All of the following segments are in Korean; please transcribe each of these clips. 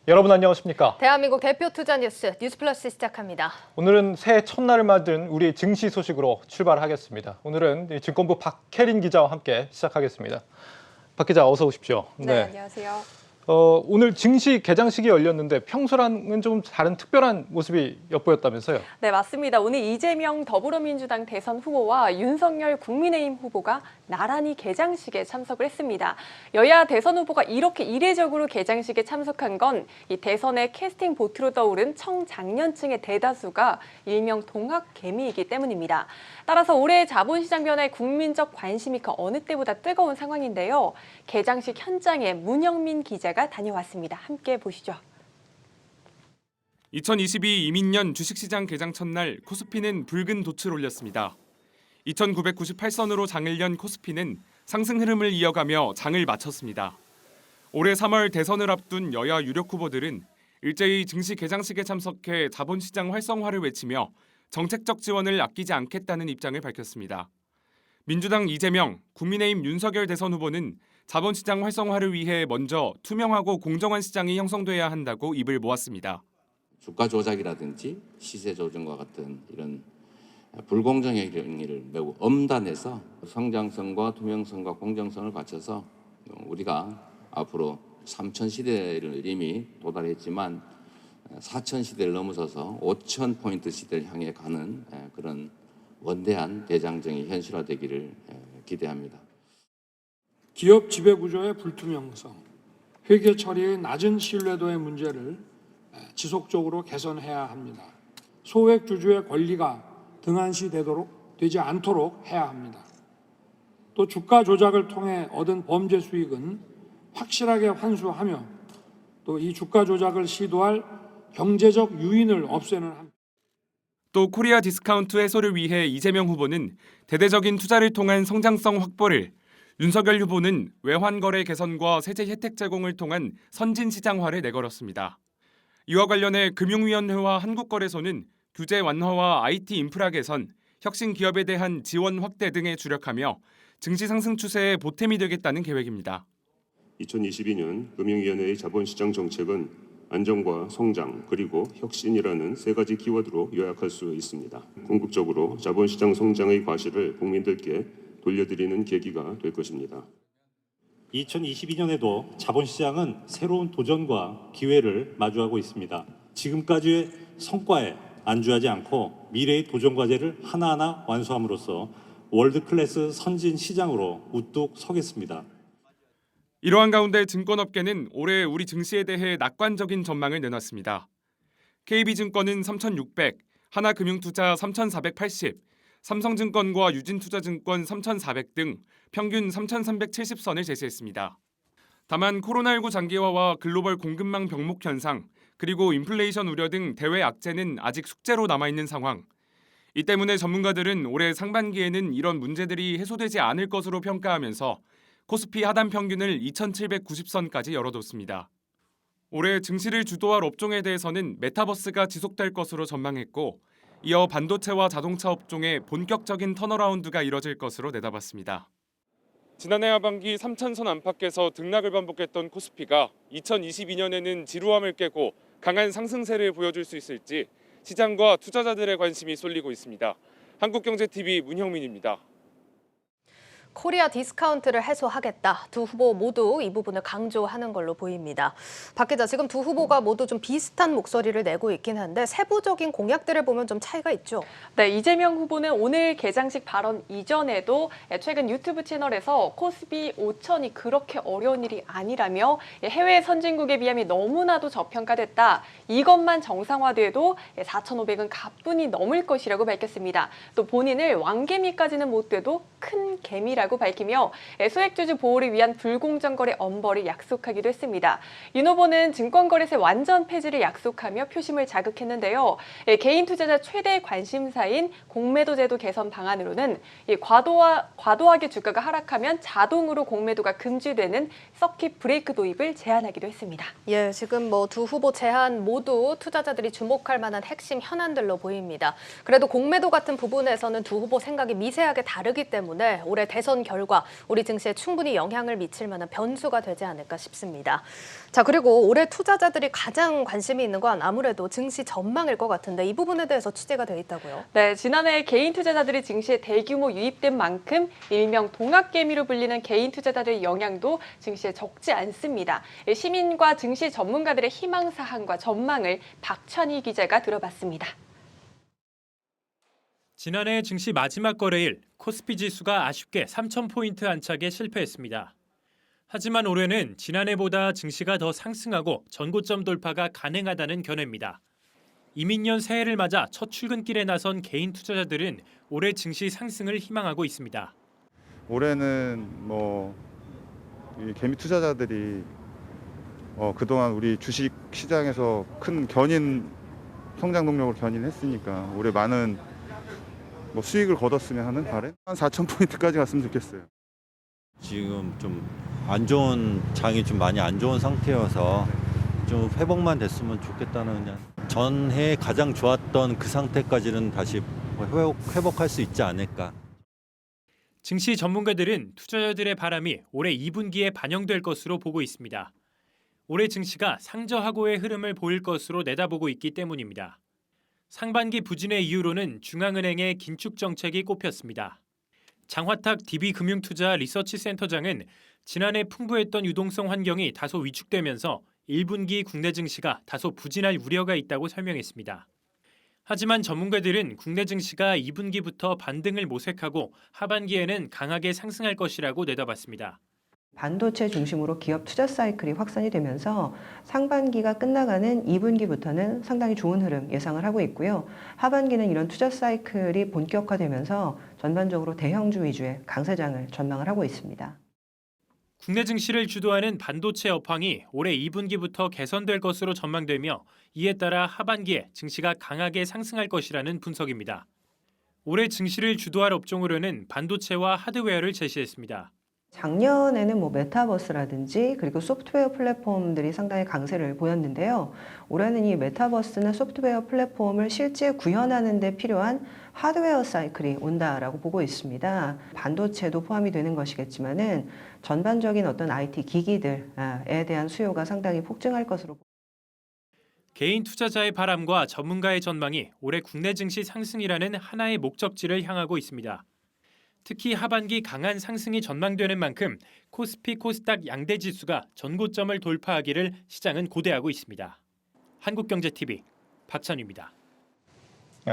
여러분 안녕하십니까? 대한민국 대표 투자 뉴스 플러스 시작합니다. 오늘은 새해 첫날을 맞은 우리 증시 소식으로 출발하겠습니다. 오늘은 증권부 박혜린 기자와 함께 시작하겠습니다. 박 기자 어서 오십시오. 네, 안녕하세요. 오늘 증시 개장식이 열렸는데 평소랑은 좀 다른 특별한 모습이 엿보였다면서요? 네, 맞습니다. 오늘 이재명 더불어민주당 대선 후보와 윤석열 국민의힘 후보가 나란히 개장식에 참석을 했습니다. 여야 대선 후보가 이렇게 이례적으로 개장식에 참석한 건 이 대선의 캐스팅 보트로 떠오른 청장년층의 대다수가 일명 동학개미이기 때문입니다. 따라서 올해 자본시장 변화에 국민적 관심이 그 어느 때보다 뜨거운 상황인데요. 개장식 현장에 문영민 기자가 다녀왔습니다. 함께 보시죠. 2022 이민년 주식시장 개장 첫날 코스피는 붉은 돛을 올렸습니다. 2998선으로 장을 연 코스피는 상승 흐름을 이어가며 장을 마쳤습니다. 올해 3월 대선을 앞둔 여야 유력 후보들은 일제히 증시 개장식에 참석해 자본시장 활성화를 외치며 정책적 지원을 아끼지 않겠다는 입장을 밝혔습니다. 민주당 이재명, 국민의힘 윤석열 대선 후보는 자본시장 활성화를 위해 먼저 투명하고 공정한 시장이 형성돼야 한다고 입을 모았습니다. 주가 조작이라든지 시세 조정과 같은 이런 불공정의 행위를 매우 엄단해서 성장성과 투명성과 공정성을 갖춰서 우리가 앞으로 3천 시대를 이미 도달했지만 4천 시대를 넘어서서 5천 포인트 시대를 향해 가는 그런 원대한 대장정이 현실화되기를 기대합니다. 기업 지배구조의 불투명성, 회계 처리의 낮은 신뢰도의 문제를 지속적으로 개선해야 합니다. 소액 주주의 권리가 등한시되지 않도록 해야 합니다. 또 주가 조작을 통해 얻은 범죄 수익은 확실하게 환수하며 또 이 주가 조작을 시도할 경제적 유인을 없애는 한편 또 코리아 디스카운트 해소를 위해 이재명 후보는 대대적인 투자를 통한 성장성 확보를, 윤석열 후보는 외환거래 개선과 세제 혜택 제공을 통한 선진시장화를 내걸었습니다. 이와 관련해 금융위원회와 한국거래소는 규제 완화와 IT 인프라 개선, 혁신 기업에 대한 지원 확대 등에 주력하며 증시 상승 추세에 보탬이 되겠다는 계획입니다. 2022년 금융위원회의 자본시장 정책은 안정과 성장 그리고 혁신이라는 세 가지 키워드로 요약할 수 있습니다. 궁극적으로 자본시장 성장의 과실을 국민들께 돌려드리는 계기가 될 것입니다. 2022년에도 자본시장은 새로운 도전과 기회를 마주하고 있습니다. 지금까지의 성과에 안주하지 않고 미래의 도전 과제를 하나하나 완수함으로써 월드클래스 선진 시장으로 우뚝 서겠습니다. 이러한 가운데 증권업계는 올해 우리 증시에 대해 낙관적인 전망을 내놨습니다. KB증권은 3,600, 하나금융투자 3,480, 삼성증권과 유진투자증권 3,400 등 평균 3,370선을 제시했습니다. 다만 코로나19 장기화와 글로벌 공급망 병목 현상, 그리고 인플레이션 우려 등 대외 악재는 아직 숙제로 남아있는 상황. 이 때문에 전문가들은 올해 상반기에는 이런 문제들이 해소되지 않을 것으로 평가하면서 코스피 하단 평균을 2,790선까지 열어뒀습니다. 올해 증시를 주도할 업종에 대해서는 메타버스가 지속될 것으로 전망했고, 이어 반도체와 자동차 업종의 본격적인 턴어라운드가 이뤄질 것으로 내다봤습니다. 지난해 하반기 3,000선 안팎에서 등락을 반복했던 코스피가 2022년에는 지루함을 깨고 강한 상승세를 보여줄 수 있을지 시장과 투자자들의 관심이 쏠리고 있습니다. 한국경제TV 문형민입니다. 코리아 디스카운트를 해소하겠다. 두 후보 모두 이 부분을 강조하는 걸로 보입니다. 박 기자, 지금 두 후보가 모두 좀 비슷한 목소리를 내고 있긴 한데 세부적인 공약들을 보면 좀 차이가 있죠? 네, 이재명 후보는 오늘 개장식 발언 이전에도 최근 유튜브 채널에서 코스피 5천이 그렇게 어려운 일이 아니라며 해외 선진국에 비하면 너무나도 저평가됐다. 이것만 정상화돼도 4,500은 가뿐히 넘을 것이라고 밝혔습니다. 또 본인을 왕개미까지는 못 돼도 큰 개미라고 밝히며 소액주주 보호를 위한 불공정거래 엄벌을 약속하기도 했습니다. 윤 후보는 증권거래세 완전 폐지를 약속하며 표심을 자극했는데요. 개인 투자자 최대 관심사인 공매도 제도 개선 방안으로는 과도하게 주가가 하락하면 자동으로 공매도가 금지되는 서킷 브레이크 도입을 제안하기도 했습니다. 예, 지금 두 후보 제안 모두 투자자들이 주목할 만한 핵심 현안들로 보입니다. 그래도 공매도 같은 부분에서는 두 후보 생각이 미세하게 다르기 때문에 올해 대선 우선 결과 우리 증시에 충분히 영향을 미칠 만한 변수가 되지 않을까 싶습니다. 자, 그리고 올해 투자자들이 가장 관심이 있는 건 아무래도 증시 전망일 것 같은데 이 부분에 대해서 취재가 되어 있다고요? 네, 지난해 개인 투자자들이 증시에 대규모 유입된 만큼 일명 동학개미로 불리는 개인 투자자들의 영향도 증시에 적지 않습니다. 시민과 증시 전문가들의 희망사항과 전망을 박찬희 기자가 들어봤습니다. 지난해 증시 마지막 거래일 코스피 지수가 아쉽게 3,000포인트 안착에 실패했습니다. 하지만 올해는 지난해보다 증시가 더 상승하고 전고점 돌파가 가능하다는 견해입니다. 이민년 새해를 맞아 첫 출근길에 나선 개인 투자자들은 올해 증시 상승을 희망하고 있습니다. 올해는 이 개미 투자자들이 그동안 우리 주식 시장에서 큰 성장 동력을 견인했으니까 올해 많은 수익을 거뒀으면 하는 바람. 한 4,000포인트까지 갔으면 좋겠어요. 지금 좀 안 좋은 장이 좀 많이 안 좋은 상태여서 좀 회복만 됐으면 좋겠다는, 그냥 전해 가장 좋았던 그 상태까지는 다시 회복할 수 있지 않을까. 증시 전문가들은 투자자들의 바람이 올해 2분기에 반영될 것으로 보고 있습니다. 올해 증시가 상저하고의 흐름을 보일 것으로 내다보고 있기 때문입니다. 상반기 부진의 이유로는 중앙은행의 긴축 정책이 꼽혔습니다. 장화탁 DB금융투자 리서치센터장은 지난해 풍부했던 유동성 환경이 다소 위축되면서 1분기 국내 증시가 다소 부진할 우려가 있다고 설명했습니다. 하지만 전문가들은 국내 증시가 2분기부터 반등을 모색하고 하반기에는 강하게 상승할 것이라고 내다봤습니다. 반도체 중심으로 기업 투자 사이클이 확산이 되면서 상반기가 끝나가는 2분기부터는 상당히 좋은 흐름 예상을 하고 있고요. 하반기는 이런 투자 사이클이 본격화되면서 전반적으로 대형주 위주의 강세장을 전망을 하고 있습니다. 국내 증시를 주도하는 반도체 업황이 올해 2분기부터 개선될 것으로 전망되며 이에 따라 하반기에 증시가 강하게 상승할 것이라는 분석입니다. 올해 증시를 주도할 업종으로는 반도체와 하드웨어를 제시했습니다. 작년에는 메타버스라든지 그리고 소프트웨어 플랫폼들이 상당히 강세를 보였는데요. 올해는 이 메타버스나 소프트웨어 플랫폼을 실제 구현하는 데 필요한 하드웨어 사이클이 온다라고 보고 있습니다. 반도체도 포함이 되는 것이겠지만은 전반적인 어떤 IT 기기들에 대한 수요가 상당히 폭증할 것으로. 개인 투자자의 바람과 전문가의 전망이 올해 국내 증시 상승이라는 하나의 목적지를 향하고 있습니다. 특히 하반기 강한 상승이 전망되는 만큼 코스피 코스닥 양대 지수가 전고점을 돌파하기를 시장은 고대하고 있습니다. 한국경제TV 박찬유입니다.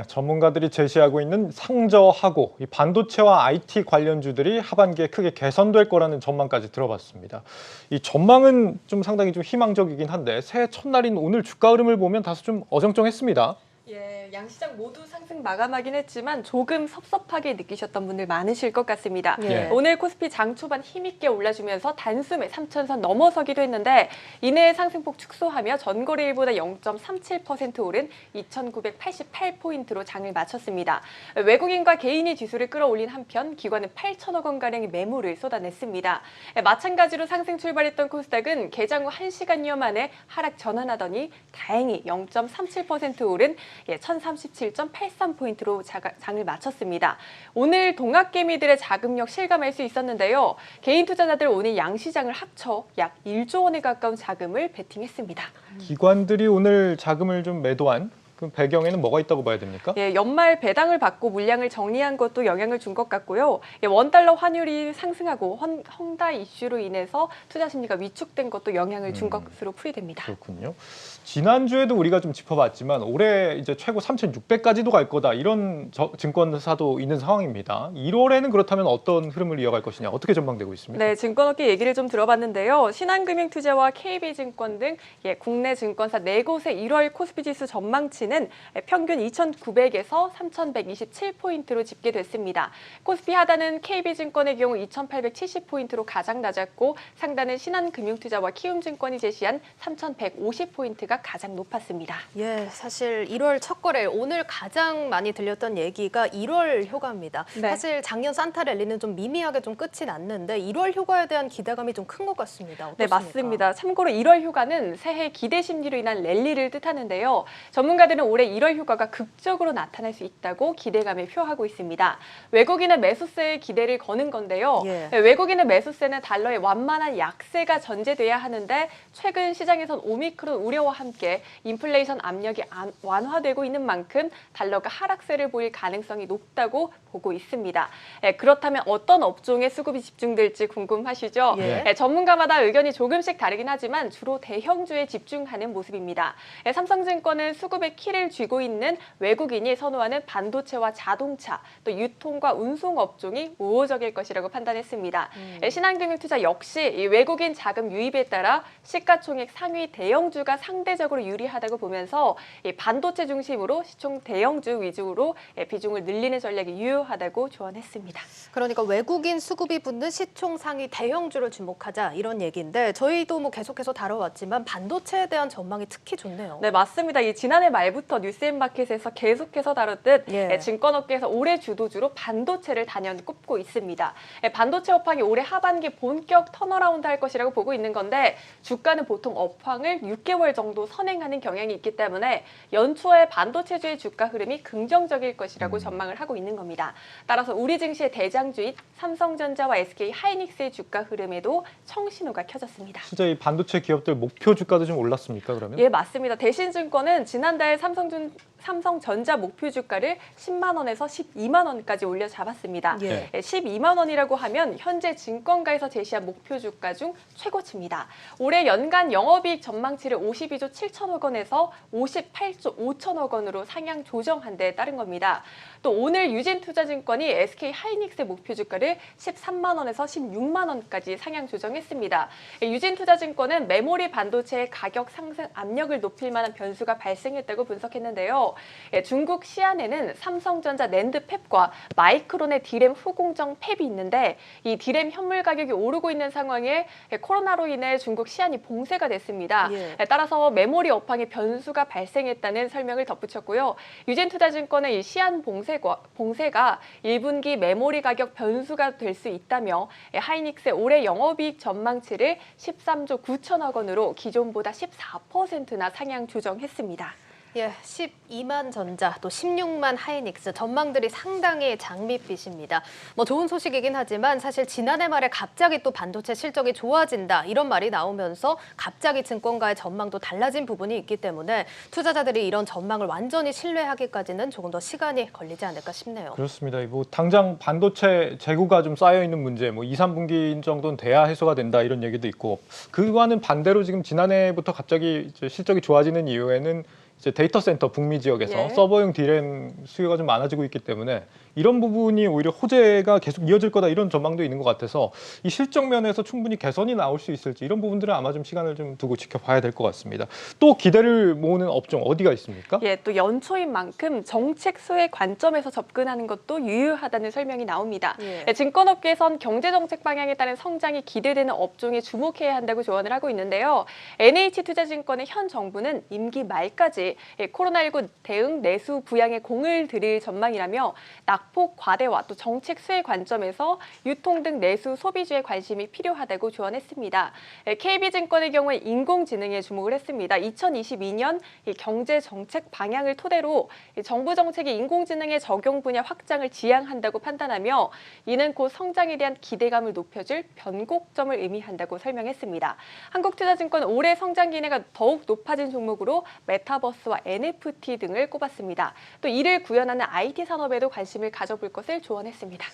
전문가들이 제시하고 있는 상저하고 이 반도체와 IT 관련주들이 하반기에 크게 개선될 거라는 전망까지 들어봤습니다. 이 전망은 상당히 희망적이긴 한데 새해 첫날인 오늘 주가 흐름을 보면 다소 좀 어정쩡했습니다. 예, 양시장 모두 상승 마감하긴 했지만 조금 섭섭하게 느끼셨던 분들 많으실 것 같습니다. 예. 오늘 코스피 장 초반 힘있게 올라주면서 단숨에 3,000선 넘어서기도 했는데 이내 상승폭 축소하며 전거래일보다 0.37% 오른 2,988포인트로 장을 마쳤습니다. 외국인과 개인이 지수를 끌어올린 한편 기관은 8천억 원가량의 매물을 쏟아냈습니다. 마찬가지로 상승 출발했던 코스닥은 개장 후 1시간여 만에 하락 전환하더니 다행히 0.37% 오른 1,037.83포인트로 장을 마쳤습니다. 오늘 동학개미들의 자금력 실감할 수 있었는데요. 개인 투자자들 오늘 양시장을 합쳐 약 1조 원에 가까운 자금을 베팅했습니다. 기관들이 오늘 자금을 좀 매도한 그 배경에는 뭐가 있다고 봐야 됩니까? 예, 연말 배당을 받고 물량을 정리한 것도 영향을 준 것 같고요. 원달러 환율이 상승하고 헝다 이슈로 인해서 투자 심리가 위축된 것도 영향을 준 것으로 풀이됩니다. 그렇군요. 지난주에도 우리가 좀 짚어봤지만 올해 이제 최고 3,600까지도 갈 거다 이런 증권사도 있는 상황입니다. 1월에는 그렇다면 어떤 흐름을 이어갈 것이냐 어떻게 전망되고 있습니까? 네, 증권업계 얘기를 좀 들어봤는데요. 신한금융투자와 KB증권 등 국내 증권사 4곳의 1월 코스피 지수 전망치는 평균 2,900에서 3,127포인트로 집계됐습니다. 코스피 하단은 KB증권의 경우 2,870포인트로 가장 낮았고 상단은 신한금융투자와 키움증권이 제시한 3,150포인트가 가장 높았습니다. 예, 사실 1월 첫 거래 오늘 가장 많이 들렸던 얘기가 1월 효과입니다. 네. 사실 작년 산타 랠리는 좀 미미하게 좀 끝이 났는데 1월 효과에 대한 기대감이 좀 큰 것 같습니다. 어떻습니까? 네, 맞습니다. 참고로 1월 휴가는 새해 기대 심리로 인한 랠리를 뜻하는데요. 전문가들은 전문가들은 올해 1월 효과가 극적으로 나타날 수 있다고 기대감을 표하고 있습니다. 외국인의 매수세에 기대를 거는 건데요. 외국인의 매수세는 달러의 완만한 약세가 전제돼야 하는데 최근 시장에선 오미크론 우려와 함께 인플레이션 압력이 완화되고 있는 만큼 달러가 하락세를 보일 가능성이 높다고 보고 있습니다. 그렇다면 어떤 업종에 수급이 집중될지 궁금하시죠? 전문가마다 의견이 조금씩 다르긴 하지만 주로 대형주에 집중하는 모습입니다. 삼성증권은 수급의 키를 쥐고 있는 외국인이 선호하는 반도체와 자동차, 또 유통과 운송 업종이 우호적일 것이라고 판단했습니다. 신한금융투자 역시 이 외국인 자금 유입에 따라 시가총액 상위 대형주가 상대적으로 유리하다고 보면서 이 반도체 중심으로 시총 대형주 위주로 비중을 늘리는 전략이 유효하다고 조언했습니다. 그러니까 외국인 수급이 붙는 시총 상위 대형주를 주목하자 이런 얘기인데 저희도 뭐 계속해서 다뤄왔지만 반도체에 대한 전망이 특히 좋네요. 네, 맞습니다. 이 지난해 말부터 뉴스앤마켓에서 계속해서 다뤘듯 증권업계에서 올해 주도주로 반도체를 단연 꼽고 있습니다. 반도체 업황이 올해 하반기 본격 턴어라운드 할 것이라고 보고 있는 건데 주가는 보통 업황을 6개월 정도 선행하는 경향이 있기 때문에 연초에 반도체주의 주가 흐름이 긍정적일 것이라고 전망을 하고 있는 겁니다. 따라서 우리 증시의 대장주인 삼성전자와 SK 하이닉스의 주가 흐름에도 청신호가 켜졌습니다. 진짜 이 반도체 기업들 목표 주가도 좀 올랐습니까, 그러면? 예, 맞습니다. 대신증권은 지난달 삼성전자 목표 주가를 10만 원에서 12만 원까지 올려 잡았습니다. 12만 원이라고 하면 현재 증권가에서 제시한 목표 주가 중 최고치입니다. 올해 연간 영업이익 전망치를 52조 7천억 원에서 58조 5천억 원으로 상향 조정한 데 따른 겁니다. 또 오늘 유진투자증권이 SK 하이닉스의 목표 주가를 13만 원에서 16만 원까지 상향 조정했습니다. 유진투자증권은 메모리 반도체의 가격 상승 압력을 높일 만한 변수가 발생했다고 분석했는데요. 중국 시안에는 삼성전자 낸드 팹과 마이크론의 디램 후공정 팹이 있는데 이 디램 현물 가격이 오르고 있는 상황에 코로나로 인해 중국 시안이 봉쇄가 됐습니다. 따라서 메모리 업황에 변수가 발생했다는 설명을 덧붙였고요. 유진투자증권은 이 시안 봉쇄가 1분기 메모리 가격 변수가 될 수 있다며 하이닉스의 올해 영업이익 전망치를 13조 9천억 원으로 기존보다 14%나 상향 조정했습니다. 12만 전자, 또 16만 하이닉스 전망들이 상당히 장밋빛입니다. 뭐 좋은 소식이긴 하지만 사실 지난해 말에 갑자기 또 반도체 실적이 좋아진다 이런 말이 나오면서 갑자기 증권가의 전망도 달라진 부분이 있기 때문에 투자자들이 이런 전망을 완전히 신뢰하기까지는 조금 더 시간이 걸리지 않을까 싶네요. 그렇습니다. 뭐 당장 반도체 재고가 좀 쌓여 있는 문제, 뭐 2, 3분기 정도는 돼야 해소가 된다 이런 얘기도 있고 그와는 반대로 지금 지난해부터 갑자기 이제 실적이 좋아지는 이유에는 이제 데이터 센터 북미 지역에서 서버용 디램 수요가 좀 많아지고 있기 때문에 이런 부분이 오히려 호재가 계속 이어질 거다 이런 전망도 있는 것 같아서 이 실적 면에서 충분히 개선이 나올 수 있을지 이런 부분들은 아마 좀 시간을 좀 두고 지켜봐야 될 것 같습니다. 또 기대를 모으는 업종 어디가 있습니까? 또 연초인 만큼 정책 수혜 관점에서 접근하는 것도 유효하다는 설명이 나옵니다. 증권업계에선 경제정책 방향에 따른 성장이 기대되는 업종에 주목해야 한다고 조언을 하고 있는데요. NH투자증권의 현 정부는 임기 말까지 코로나19 대응 내수 부양에 공을 들일 전망이라며 낙폭 과대와 또 정책 수혜 관점에서 유통 등 내수 소비주에 관심이 필요하다고 조언했습니다. KB증권의 경우에 인공지능에 주목을 했습니다. 2022년 경제 정책 방향을 토대로 정부 정책이 인공지능의 적용 분야 확장을 지향한다고 판단하며 이는 곧 성장에 대한 기대감을 높여줄 변곡점을 의미한다고 설명했습니다. 한국투자증권은 올해 성장 기회가 더욱 높아진 종목으로 메타버스와 NFT 등을 꼽았습니다. 또 이를 구현하는 IT 산업에도 관심을 가져볼 것을 조언했습니다.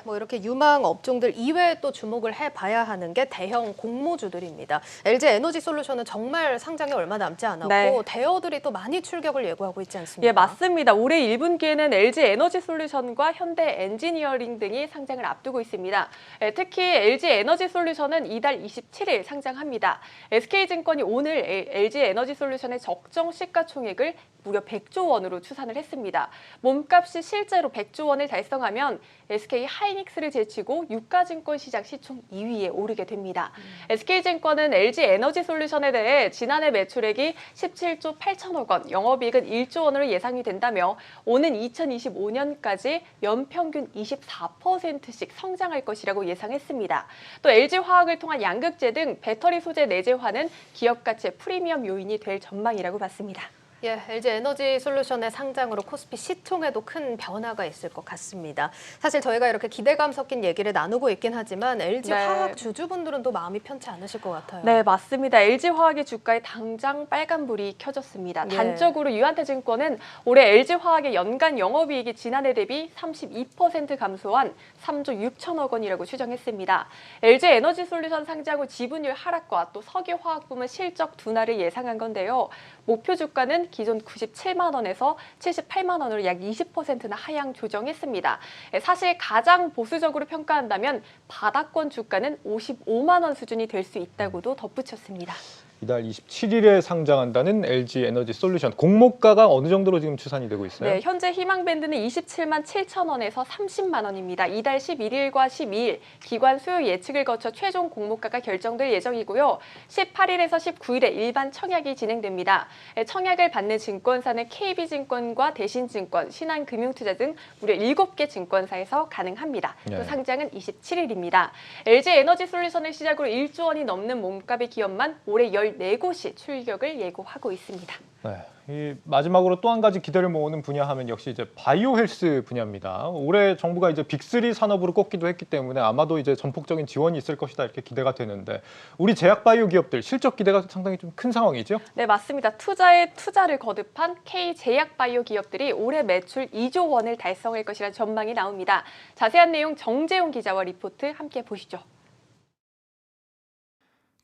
뭐 이렇게 유망 업종들 이외에 또 주목을 해봐야 하는 게 대형 공모주들입니다. LG 에너지솔루션은 정말 상장이 얼마 남지 않았고 대여들이 또 많이 출격을 예고하고 있지 않습니까? 맞습니다. 올해 1분기에는 LG 에너지솔루션과 현대 엔지니어링 등이 상장을 앞두고 있습니다. 특히 LG 에너지솔루션은 이달 27일 상장합니다. SK증권이 오늘 LG 에너지솔루션의 적정 시가총액을 무려 100조 원으로 추산을 했습니다. 몸값이 실제로 100조 원을 달성하면 SK 하이닉스를 제치고 유가증권 시장 시총 2위에 오르게 됩니다. SK증권은 LG 에너지솔루션에 대해 지난해 매출액이 17조 8천억 원, 영업이익은 1조 원으로 예상이 된다며 오는 2025년까지 연평균 24%씩 성장할 것이라고 예상했습니다. 또 LG화학을 통한 양극재 등 배터리 소재 내재화는 기업 가치의 프리미엄 요인이 될 전망이라고 봤습니다. 예, LG 에너지 솔루션의 상장으로 코스피 시총에도 큰 변화가 있을 것 같습니다. 사실 저희가 이렇게 기대감 섞인 얘기를 나누고 있긴 하지만 LG 화학 주주분들은 또 마음이 편치 않으실 것 같아요. 네, 맞습니다. LG 화학의 주가에 당장 빨간불이 켜졌습니다. 단적으로 유한태증권은 올해 LG 화학의 연간 영업이익이 지난해 대비 32% 감소한 3조 6천억 원이라고 추정했습니다. LG 에너지 솔루션 상장 후 지분율 하락과 또 석유화학 부문 실적 둔화를 예상한 건데요. 목표 주가는 기존 97만 원에서 78만 원으로 약 20%나 하향 조정했습니다. 사실 가장 보수적으로 평가한다면 바닥권 주가는 55만 원 수준이 될 수 있다고도 덧붙였습니다. 이달 27일에 상장한다는 LG 에너지 솔루션 공모가가 어느 정도로 지금 추산이 되고 있어요? 네, 현재 희망밴드는 27만 7천 원에서 30만 원입니다. 이달 11일과 12일 기관 수요 예측을 거쳐 최종 공모가가 결정될 예정이고요. 18일에서 19일에 일반 청약이 진행됩니다. 청약을 받는 증권사는 KB증권과 대신증권, 신한금융투자 등 무려 7개 증권사에서 가능합니다. 또 상장은 27일입니다. LG 에너지 솔루션을 시작으로 1조 원이 넘는 몸값의 기업만 올해 14곳이 출격을 예고하고 있습니다. 네, 이 마지막으로 또 한 가지 기대를 모으는 분야 하면 역시 이제 바이오 헬스 분야입니다. 올해 정부가 이제 빅3 산업으로 꼽기도 했기 때문에 아마도 이제 전폭적인 지원이 있을 것이다 이렇게 기대가 되는데 우리 제약 바이오 기업들 실적 기대가 상당히 좀 큰 상황이죠? 네, 맞습니다. 투자에 투자를 거듭한 K제약 바이오 기업들이 올해 매출 2조 원을 달성할 것이라는 전망이 나옵니다. 자세한 내용 정재용 기자와 리포트 함께 보시죠.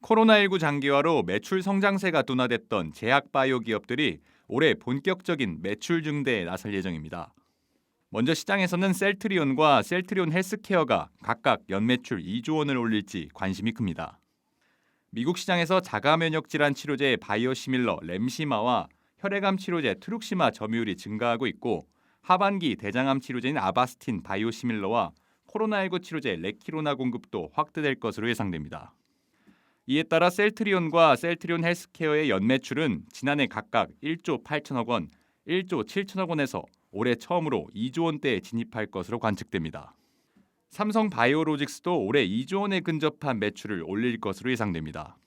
코로나19 장기화로 매출 성장세가 둔화됐던 제약 바이오 기업들이 올해 본격적인 매출 증대에 나설 예정입니다. 먼저 시장에서는 셀트리온과 셀트리온 헬스케어가 각각 연매출 2조 원을 올릴지 관심이 큽니다. 미국 시장에서 자가 면역 질환 치료제 바이오시밀러 램시마와 혈액암 치료제 트룩시마 점유율이 증가하고 있고 하반기 대장암 치료제인 아바스틴 바이오시밀러와 코로나19 치료제 레키로나 공급도 확대될 것으로 예상됩니다. 이에 따라 셀트리온과 셀트리온 헬스케어의 연매출은 지난해 각각 1조 8천억 원, 1조 7천억 원에서 올해 처음으로 2조 원대에 진입할 것으로 관측됩니다. 삼성 바이오로직스도 올해 2조 원에 근접한 매출을 올릴 것으로 예상됩니다.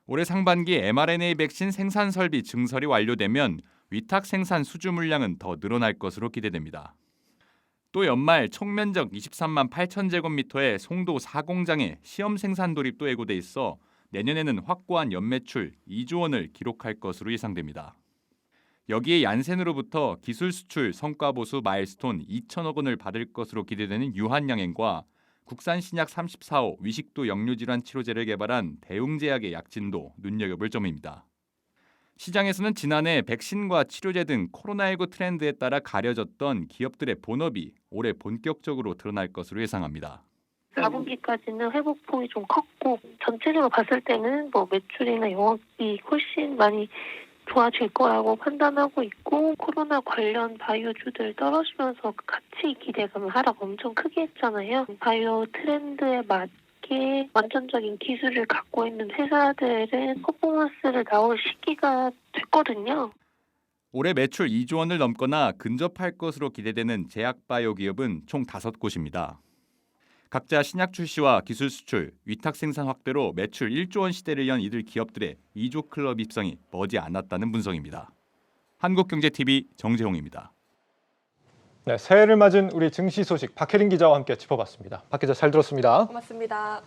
올해 상반기 mRNA 백신 생산 설비 증설이 완료되면 위탁 생산 수주 물량은 더 늘어날 것으로 기대됩니다. 또 연말 총면적 23만 8천 제곱미터의 송도 4공장의 시험 생산 돌입도 예고돼 있어 내년에는 확고한 연매출 2조 원을 기록할 것으로 예상됩니다. 여기에 얀센으로부터 기술 수출 성과 보수 마일스톤 2천억 원을 받을 것으로 기대되는 유한양행과 국산 신약 34호 위식도 역류질환 치료제를 개발한 대웅제약의 약진도 눈여겨볼 점입니다. 시장에서는 지난해 백신과 치료제 등 코로나19 트렌드에 따라 가려졌던 기업들의 본업이 올해 본격적으로 드러날 것으로 예상합니다. 4분기까지는 회복폭이 좀 컸고 전체적으로 봤을 때는 뭐 매출이나 영업이 훨씬 많이 좋아질 거라고 판단하고 있고 코로나 관련 바이오주들 떨어지면서 같이 기대감을 하락 엄청 크게 했잖아요. 바이오 트렌드에 맞게 완전적인 기술을 갖고 있는 회사들은 퍼포먼스를 나올 시기가 됐거든요. 올해 매출 2조 원을 넘거나 근접할 것으로 기대되는 제약 바이오 기업은 총 5곳입니다. 각자 신약 출시와 기술 수출, 위탁 생산 확대로 매출 1조 원 시대를 연 이들 기업들의 2조 클럽 입성이 머지 않았다는 분석입니다. 한국경제TV 정재홍입니다. 네, 새해를 맞은 우리 증시 소식 박혜린 기자와 함께 짚어봤습니다. 박 기자 잘 들었습니다. 고맙습니다.